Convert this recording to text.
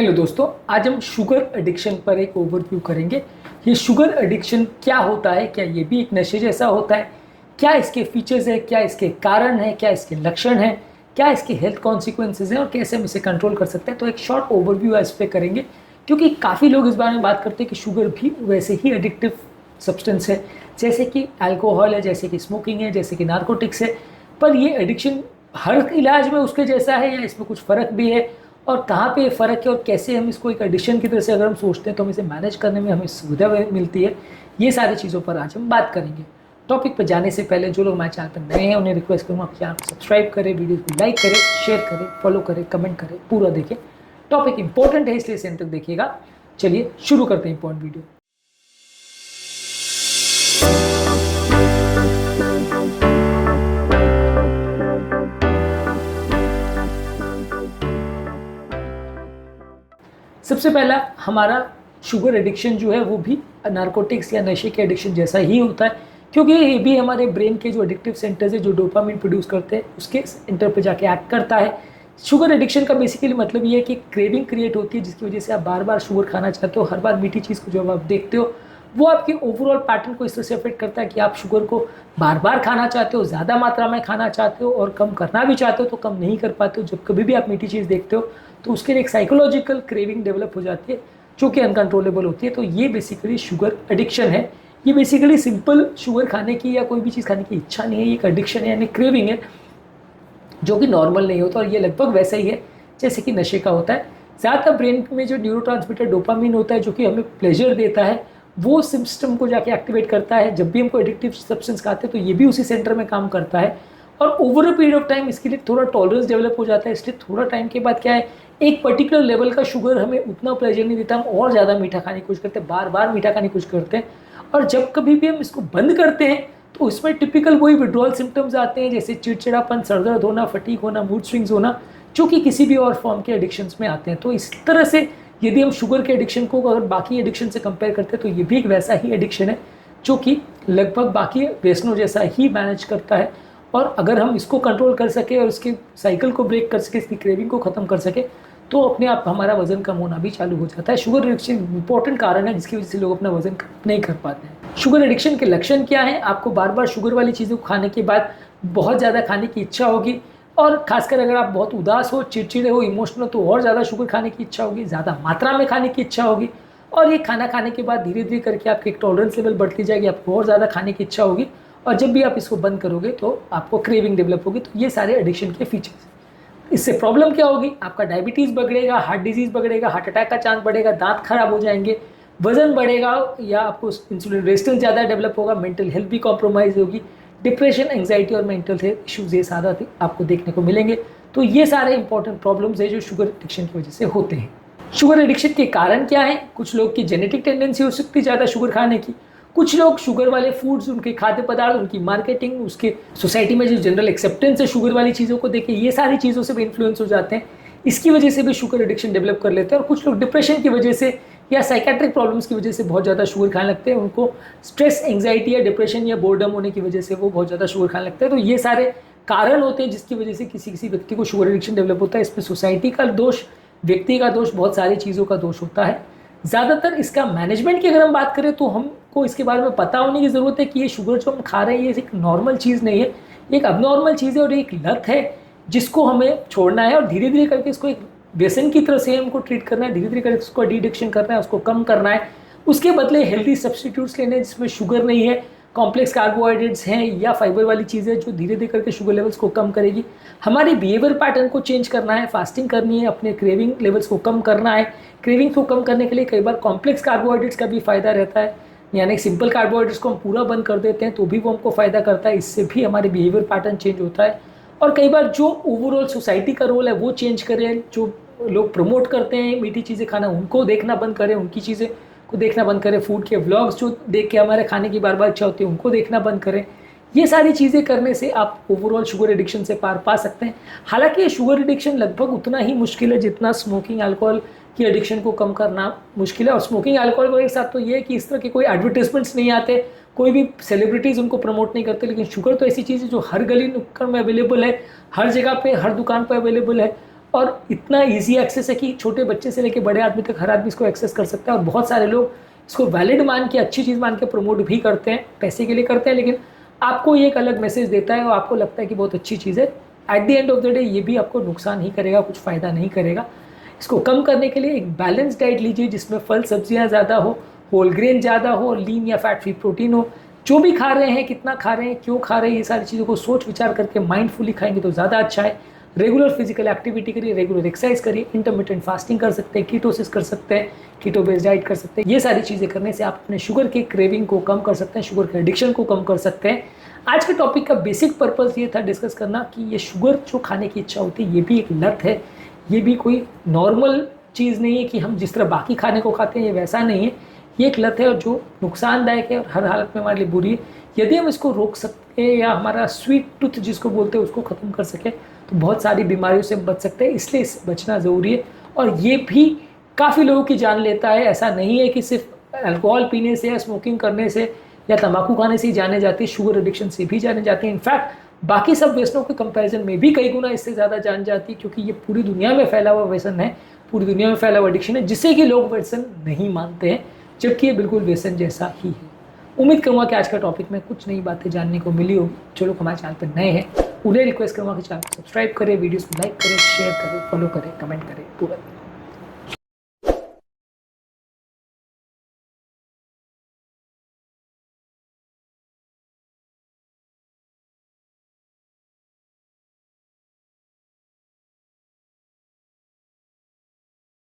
Hello दोस्तों, आज हम शुगर एडिक्शन पर एक ओवरव्यू करेंगे। ये शुगर एडिक्शन क्या होता है, क्या ये भी एक नशे जैसा होता है, क्या इसके फीचर्स है, क्या इसके कारण है, क्या इसके लक्षण हैं, क्या इसके हेल्थ कॉन्सिक्वेंसेज हैं और कैसे हम इसे कंट्रोल कर सकते हैं। तो एक शॉर्ट ओवरव्यू इस पे करेंगे, क्योंकि काफ़ी लोग इस बारे में बात करते हैं कि शुगर भी वैसे ही एडिक्टिव सब्सटेंस है जैसे कि अल्कोहल है, जैसे कि स्मोकिंग है, जैसे कि नारकोटिक्स है। पर ये एडिक्शन हर इलाज में उसके जैसा है या इसमें कुछ फ़र्क भी है, और कहाँ पे फ़र्क है और कैसे हम इसको एक एडिशन की तरह से अगर हम सोचते हैं तो हम इसे मैनेज करने में हमें सुविधा मिलती है। ये सारी चीज़ों पर आज हम बात करेंगे। टॉपिक पर जाने से पहले जो लोग हमारे चैनल पर नए हैं उन्हें रिक्वेस्ट करूँगा कि आप सब्सक्राइब करें, वीडियो को लाइक करें, शेयर करें, फॉलो करें, कमेंट करें, पूरा देखें। टॉपिक इंपॉर्टेंट है इसलिए सेंटर तक देखिएगा। चलिए शुरू करते हैं इंपॉर्टेंट वीडियो। सबसे पहला हमारा शुगर एडिक्शन जो है वो भी नारकोटिक्स या नशे के एडिक्शन जैसा ही होता है, क्योंकि ये भी हमारे ब्रेन के जो एडिक्टिव सेंटर्स है जो डोपामिन प्रोड्यूस करते हैं उसके सेंटर पे जाके एक्ट करता है। शुगर एडिक्शन का बेसिकली मतलब ये है कि क्रेविंग क्रिएट होती है जिसकी वजह से आप बार बार शुगर खाना चाहते हो। हर बार मीठी चीज़ को जब आप देखते हो वो आपके ओवरऑल पैटर्न को इस तरह से अफेक्ट करता है कि आप शुगर को बार बार खाना चाहते हो, ज़्यादा मात्रा में खाना चाहते हो, और कम करना भी चाहते हो तो कम नहीं कर पाते हो। जब कभी भी आप मीठी चीज़ देखते हो तो उसके लिए एक साइकोलॉजिकल क्रेविंग डेवलप हो जाती है जो कि अनकंट्रोलेबल होती है। तो ये बेसिकली शुगर एडिक्शन है। ये बेसिकली सिंपल शुगर खाने की या कोई भी चीज़ खाने की इच्छा नहीं है, ये एक एडिक्शन है यानी क्रेविंग है जो कि नॉर्मल नहीं होता। और ये लगभग वैसा ही है जैसे कि नशे का होता है। ज़्यादातर ब्रेन में जो न्यूरोट्रांसमीटर डोपामिन होता है जो कि हमें प्लेजर देता है वो सिस्टम को जाके एक्टिवेट करता है। जब भी हमको एडिक्टिव सब्सटेंस खाते हैं तो ये भी उसी सेंटर में काम करता है, और over a period of time इसके लिए थोड़ा टॉलरेंस डेवलप हो जाता है। इसलिए थोड़ा टाइम के बाद क्या है, एक पर्टिकुलर लेवल का शुगर हमें उतना प्लेजर नहीं देता, हम और ज़्यादा मीठा खाने की कोशिश करते हैं, बार बार मीठा खाने की कोशिश करते हैं। और जब कभी भी हम इसको बंद करते हैं तो इसमें टिपिकल वही विड्रॉल सिम्टम्स आते हैं, जैसे चिड़चिड़ापन, सर दर्द होना, फटीग होना, मूड स्विंग्स होना, जो कि किसी भी और फॉर्म के एडिक्शंस में आते हैं। तो इस तरह से यदि हम शुगर के एडिक्शन को अगर बाकी एडिक्शन से कंपेयर करते हैं तो ये भी एक वैसा ही एडिक्शन है जो कि लगभग बाकी व्यसनों जैसा ही मैनेज करता है। और अगर हम इसको कंट्रोल कर सके और इसके साइकिल को ब्रेक कर सके, इसकी क्रेविंग को ख़त्म कर सके, तो अपने आप हमारा वजन कम होना भी चालू हो जाता है। शुगर एडिक्शन इंपॉर्टेंट कारण है जिसकी वजह से लोग अपना वजन कम नहीं कर पाते हैं। शुगर एडिक्शन के लक्षण क्या हैं? आपको बार बार शुगर वाली चीज़ों को खाने के बाद बहुत ज़्यादा खाने की इच्छा होगी, और खासकर अगर आप बहुत उदास हो, चिड़चिड़े हो, इमोशनल, तो और ज़्यादा शुगर खाने की इच्छा होगी, ज़्यादा मात्रा में खाने की इच्छा होगी। और ये खाना खाने के बाद धीरे धीरे करके आपकी एक टॉलरेंस लेवल बढ़ती जाएगी, आपको और ज़्यादा खाने की इच्छा होगी, और जब भी आप इसको बंद करोगे तो आपको क्रेविंग डेवलप होगी। तो ये सारे एडिक्शन के फीचर्स। इससे प्रॉब्लम क्या होगी? आपका डायबिटीज़ बढ़ेगा, हार्ट डिजीज़ बढ़ेगा, हार्ट अटैक का चांस बढ़ेगा, दांत खराब हो जाएंगे, वजन बढ़ेगा, या आपको इंसुलिन रेजिस्टेंस ज़्यादा डेवलप होगा, मेंटल हेल्थ भी कॉम्प्रोमाइज़ होगी, डिप्रेशन, एंग्जाइटी और मेंटल हेल्थ इश्यूज ये सारा आपको देखने को मिलेंगे। तो ये सारे इंपॉर्टेंट प्रॉब्लम्स है जो शुगर एडिक्शन की वजह से होते हैं। शुगर एडिक्शन के कारण क्या है? कुछ लोग की जेनेटिक टेंडेंसी हो सकती है ज़्यादा शुगर खाने की। कुछ लोग शुगर वाले फूड्स, उनके खाद्य पदार्थ, उनकी मार्केटिंग, उसके सोसाइटी में जो जनरल एक्सेप्टेंस है शुगर वाली चीज़ों को देखे, ये सारी चीज़ों से भी इन्फ्लुएंस हो जाते हैं। इसकी वजह से भी शुगर एडिक्शन डेवलप कर लेते हैं। और कुछ लोग डिप्रेशन की वजह से या साइकेट्रिक प्रॉब्लम्स की वजह से बहुत ज़्यादा शुगर खाने लगते हैं। उनको स्ट्रेस, एंग्जाइटी या डिप्रेशन या बोर्डम होने की वजह से वो बहुत ज़्यादा शुगर खाने लगते हैं। तो ये सारे कारण होते हैं जिसकी वजह से किसी किसी व्यक्ति को शुगर एडिक्शन डेवलप होता है। इसमें सोसाइटी का दोष, व्यक्ति का दोष, बहुत सारी चीज़ों का दोष होता है। ज़्यादातर इसका मैनेजमेंट की अगर हम बात करें तो हमको इसके बारे में पता होने की ज़रूरत है कि ये शुगर जो हम खा रहे हैं ये एक नॉर्मल चीज़ नहीं है, ये एक अबनॉर्मल चीज़ है और एक लत है जिसको हमें छोड़ना है। और धीरे धीरे करके इसको एक व्यसन की तरह से हमको ट्रीट करना है, धीरे धीरे करके उसको एडिक्शन करना है, उसको कम करना है। उसके बदले हेल्दी सब्सटीट्यूट्स लेने जिसमें शुगर नहीं है, कॉम्प्लेक्स कार्बोहाइड्रेट्स हैं या फाइबर वाली चीज़ें जो धीरे धीरे करके शुगर लेवल्स को कम करेगी। हमारे बिहेवियर पैटर्न को चेंज करना है, फास्टिंग करनी है, अपने क्रेविंग लेवल्स को कम करना है। क्रेविंग को कम करने के लिए कई बार कॉम्प्लेक्स कार्बोहाइड्रेट्स का भी फ़ायदा रहता है, यानी सिंपल कार्बोहाइड्रेट्स को हम पूरा बंद कर देते हैं तो भी वो हमको फ़ायदा करता है। इससे भी हमारे बिहेवियर पैटर्न चेंज होता है। और कई बार जो ओवरऑल सोसाइटी का रोल है वो चेंज करें, जो लोग प्रमोट करते हैं मीठी चीज़ें खाना उनको देखना बंद करें, उनकी चीज़ें को देखना बंद करें, फूड के व्लॉग्स जो देख के हमारे खाने की बार बार इच्छा होती है उनको देखना बंद करें। ये सारी चीज़ें करने से आप ओवरऑल शुगर एडिक्शन से पार पा सकते हैं। हालांकि ये शुगर एडिक्शन लगभग उतना ही मुश्किल है जितना स्मोकिंग, अल्कोहल की एडिक्शन को कम करना मुश्किल है। और स्मोकिंग, अल्कोहल के साथ तो ये है कि इस तरह के कोई एडवर्टाइजमेंट्स नहीं आते, कोई भी सेलिब्रिटीज़ उनको प्रमोट नहीं करते। लेकिन शुगर तो ऐसी चीज़ है जो हर गली नुक्कड़ में अवेलेबल है, हर जगह पे, हर दुकान पर अवेलेबल है। और इतना ईजी एक्सेस है कि छोटे बच्चे से लेकर बड़े आदमी तक हर आदमी इसको एक्सेस कर सकता है। और बहुत सारे लोग इसको वैलिड मान के, अच्छी चीज़ मान के प्रमोट भी करते हैं, पैसे के लिए करते हैं, लेकिन आपको ये एक अलग मैसेज देता है और आपको लगता है कि बहुत अच्छी चीज़ है। At the end of the day ये भी आपको नुकसान ही करेगा, कुछ फ़ायदा नहीं करेगा। इसको कम करने के लिए एक बैलेंस डाइट लीजिए जिसमें फल सब्जियां ज़्यादा हो, होल ग्रेन ज़्यादा हो और लीन या फैट फ्री प्रोटीन हो। जो भी खा रहे हैं, कितना खा रहे हैं, क्यों खा रहे हैं, ये सारी चीज़ों को सोच विचार करके माइंडफुली खाएंगे तो ज़्यादा अच्छा है। रेगुलर फिजिकल एक्टिविटी करिए, रेगुलर एक्सरसाइज करिए, इंटरमिटेंट फास्टिंग कर सकते हैं, कीटोसिस कर सकते हैं, कीटो बेस्ड डाइट कर सकते हैं। ये सारी चीज़ें करने से आप अपने शुगर के क्रेविंग को कम कर सकते हैं, शुगर के एडिक्शन को कम कर सकते हैं। आज के टॉपिक का बेसिक पर्पस ये था डिस्कस करना कि ये शुगर जो खाने की इच्छा होती है ये भी एक लत है, ये भी कोई नॉर्मल चीज़ नहीं है कि हम जिस तरह बाकी खाने को खाते हैं ये वैसा नहीं है। ये एक लत है और जो नुकसानदायक है और हर हालत में हमारे लिए बुरी है। यदि हम इसको रोक सकते हैं या हमारा स्वीट टूथ जिसको बोलते हैं उसको ख़त्म कर सके तो बहुत सारी बीमारियों से बच सकते हैं, इसलिए इससे बचना ज़रूरी है। और ये भी काफ़ी लोगों की जान लेता है, ऐसा नहीं है कि सिर्फ अल्कोहल पीने से या स्मोकिंग करने से या तंबाकू खाने से ही जाने जाती है, शुगर एडिक्शन से भी जाने जाती है। इनफैक्ट बाकी सब व्यसनों के कंपैरिजन में भी कई गुना इससे ज़्यादा जान जाती है, क्योंकि ये पूरी दुनिया में फैला हुआ व्यसन है, पूरी दुनिया में फैला हुआ एडिक्शन है, जिससे कि लोग व्यसन नहीं मानते हैं, जबकि ये बिल्कुल व्यसन जैसा ही है। उम्मीद करूँगा कि आज का टॉपिक में कुछ नई बातें जानने को मिली होगी। जो लोग हमारे चैनल पर नए हैं उन्हें रिक्वेस्ट करूँगा कि चैनल को सब्सक्राइब करें, वीडियोस को लाइक करें, शेयर करें, फॉलो करें, कमेंट करें पूरा।